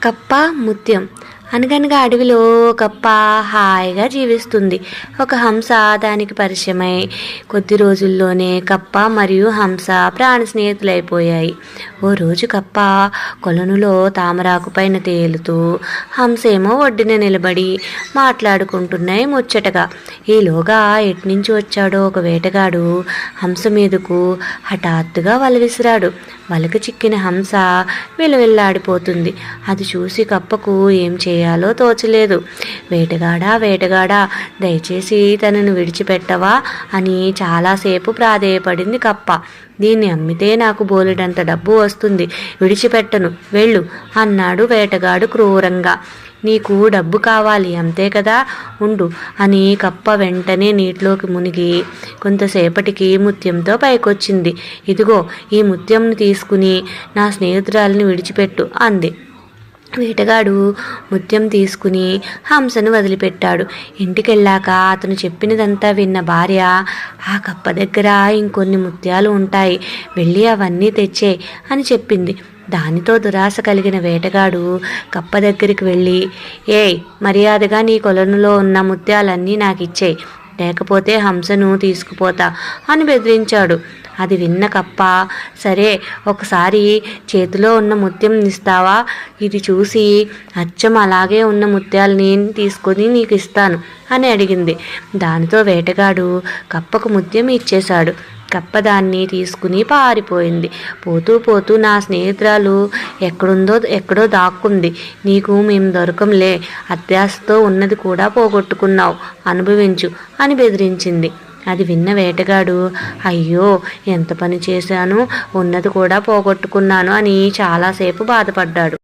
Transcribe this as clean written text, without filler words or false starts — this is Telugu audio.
కప్ప ముత్యం. అనగనగా అడవిలో కప్ప హాయిగా జీవిస్తుంది. ఒక హంస దానికి పరిచయమై కొద్ది రోజుల్లోనే కప్ప మరియు హంస ప్రాణ స్నేహితులైపోయాయి. ఓ రోజు కప్ప కొలనులో తామరాకు పైన తేలుతూ, హంస ఏమో ఒడ్డున నిలబడి మాట్లాడుకుంటున్నాయి ముచ్చటగా. ఈలోగా ఎట్నుంచి వచ్చాడో ఒక వేటగాడు హంస మీదకు హఠాత్తుగా వల విసిరాడు. వలకు చిక్కిన హంస విలవిల్లాడిపోతుంది. అది చూసి కప్పకు ఏం చేయాలో తోచలేదు. వేటగాడా వేటగాడా, దయచేసి తనను విడిచిపెట్టవా అని చాలాసేపు ప్రాధేయపడింది కప్ప. దీన్ని అమ్మితే నాకు బోలెడంత డబ్బు వస్తుంది, విడిచిపెట్టను, వెళ్ళు అన్నాడు వేటగాడు క్రూరంగా. నీకు డబ్బు కావాలి అంతే కదా, ఉండు అని కప్ప వెంటనే నీటిలోకి మునిగి కొంతసేపటికి ముత్యంతో పైకొచ్చింది. ఇదిగో ఈ ముత్యంను తీసుకుని నా స్నేహితురాలిని విడిచిపెట్టు అంది. వేటగాడు ముత్యం తీసుకుని హంసను వదిలిపెట్టాడు. ఇంటికెళ్ళాక అతను చెప్పినదంతా విన్న భార్య, ఆ కప్ప దగ్గర ఇంకొన్ని ముత్యాలు ఉంటాయి, వెళ్ళి అవన్నీ తెచ్చే అని చెప్పింది. దానితో దురాశ కలిగిన వేటగాడు కప్ప దగ్గరికి వెళ్ళి, ఏయ్, మర్యాదగా నీ కొలనులో ఉన్న ముత్యాలన్నీ నాకు ఇచ్చేయి, లేకపోతే హంసను తీసుకుపోతా అని బెదిరించాడు. అది విన్న కప్ప, సరే, ఒకసారి చేతిలో ఉన్న ముత్యం ఇస్తావా, ఇది చూసి అచ్చం అలాగే ఉన్న ముత్యాలని తీసుకొని నీకు ఇస్తాను అని అడిగింది. దానితో వేటగాడు కప్పకు ముత్యం ఇచ్చేశాడు. కప్ప దాన్ని తీసుకుని పారిపోయింది. పోతూ పోతూ, నా స్నేహితురాలు ఎక్కడో దాక్కుంది, నీకు మేము దొరకంలే, అత్యాశతో ఉన్నది కూడా పోగొట్టుకున్నావు, అనుభవించు అని బెదిరించింది. అది విన్న వేటగాడు, అయ్యో, ఎంత పని చేశాను, ఉన్నది కూడా పోగొట్టుకున్నాను అని చాలాసేపు బాధపడ్డాడు.